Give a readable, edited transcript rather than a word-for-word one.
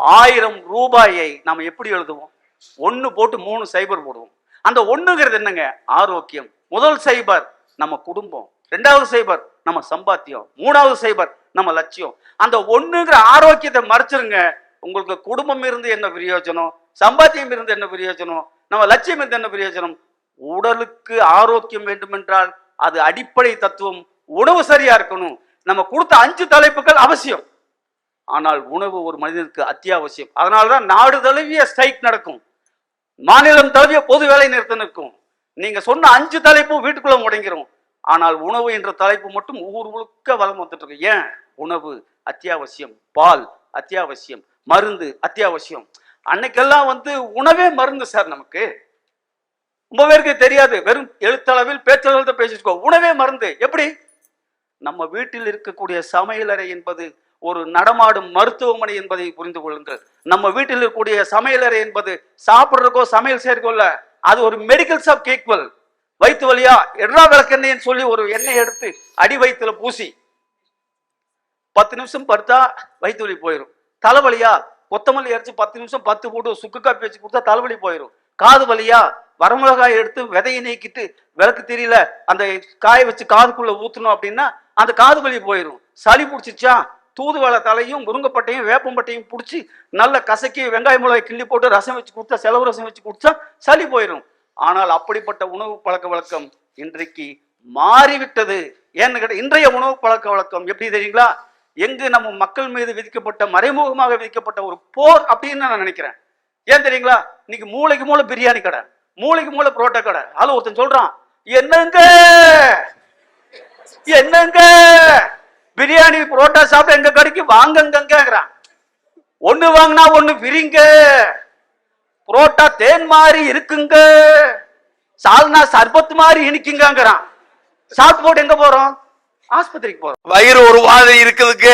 1000 ரூபாயை நாம் எப்படி எழுதுவோம்? 1 போட்டு 3 சைபர் போடுவோம். அந்த 1ங்கிறது என்னங்க? ஆரோக்கியம். முதல் சைபர் நம்ம குடும்பம், 2வது சைபர் நம்ம சம்பாத்தியம், 3வது சைபர் நம்ம லட்சியம். அந்த 1ங்கிற ஆரோக்கியத்தை மறைச்சிருங்க. உங்களுக்கு குடும்பம் இருந்து என்ன பிரயோஜனம்? சம்பாத்தியம் இருந்து என்ன பிரயோஜனம்? நம்ம லட்சியம் இருந்து என்ன பிரயோஜனம்? உடலுக்கு ஆரோக்கியம் வேண்டும் என்றால் அது அடிப்படை தத்துவம். உணவு சரியா இருக்கணும். நம்ம கொடுத்த 5 தலைப்புகள் அவசியம், ஆனால் உணவு ஒரு மனிதனுக்கு அத்தியாவசியம். அதனாலதான் நாடு தழுவிய ஸ்ட்ரைக் நடக்கும், மாநிலம் தழுவிய பொது வேலை நிறுத்தம் இருக்கும். நீங்க சொன்ன 5 தலைப்பு வீட்டுக்குள்ள முடங்கிரும். ஆனால் உணவு என்ற தலைப்பு மட்டும் ஊர் முழுக்க வளம் வந்துட்டு இருக்கு. ஏன்? உணவு அத்தியாவசியம், பால் அத்தியாவசியம், மருந்து அத்தியாவசியம். அன்னைக்கெல்லாம் உணவே மருந்து சார். நமக்கு ரொம்ப பேருக்கு தெரியாது. வெறும் எழுத்தளவில் பேச்சளவில் பேசிட்டு உணவே மருந்து. எப்படி? நம்ம வீட்டில் இருக்கக்கூடிய சமையலறை என்பது ஒரு நடமாடும் மருத்துவமனை என்பதை புரிந்து கொள்ளுங்கள். நம்ம வீட்டில் இருக்கக்கூடிய சமையலறை என்பது சாப்பிட்றதுக்கோ சமையல் செய்யறதுக்கோ இல்ல, அது ஒரு மெடிக்கல் ஷாப் கேக்வல். வயிற்று வலியா எட்ரா விளக்கெண்ணெய்ன்னு சொல்லி ஒரு எண்ணெய் எடுத்து அடி வயிற்றுல பூசி 10 நிமிஷம் படுத்தா வயிற்று வலி போயிடும். தலைவலியா கொத்தமல்லி அரைச்சு 10 நிமிஷம் 10 போட்டு சுக்கு காப்பி வச்சு கொடுத்தா தலைவலி போயிடும். காது வலியா வரமிளகாய் எடுத்து விதையை நீக்கிட்டு விளக்கு தெரியல அந்த காய வச்சு காதுக்குள்ள ஊத்தணும் அப்படின்னா அந்த காது வலி போயிடும். சளி பிடிச்சிச்சா தூதுவளை தலையும் முருங்கப்பட்டையும் வேப்பம்பட்டையும் பிடிச்சி நல்ல கசக்கி வெங்காய மிளகாய் கிள்ளி போட்டு ரசம் வச்சு கொடுத்தா, செலவு ரசம் வச்சு கொடுத்தா சளி போயிடும். ஆனால் அப்படிப்பட்ட உணவு பழக்க வழக்கம் இன்றைக்கு மாறிவிட்டது. ஏன்னு கேட்ட, இன்றைய உணவு பழக்க வழக்கம் எப்படி தெரியுங்களா? எங்கு நம்ம மக்கள் மீது விதிக்கப்பட்ட, மறைமுகமாக விதிக்கப்பட்ட ஒரு போர் அப்படின்னு நான் நினைக்கிறேன். ஏன் தெரியுங்களா? இன்னைக்கு மூளைக்கு மூளை பிரியாணி கடை, மூளைக்கு மூளை புரோட்டா கடை. அதுல ஒருத்தன் சொல்றான், என்னங்க என்னங்க பிரியாணி புரோட்டா சாப்பிட எங்க கடைக்கு வாங்கங்கிறான். 1 வாங்கினா 1 விரிங்க, புரோட்டா தேன் மாதிரி இருக்குங்க, சால்னா சர்பத் மாதிரி இனிக்குங்கிறான். சாப்பிட்டு போட்டு எங்க போறோம்? ஆஸ்பத்திரிக்கு போறோம். வயிறு ஒரு மாதிரி இருக்குதுங்க.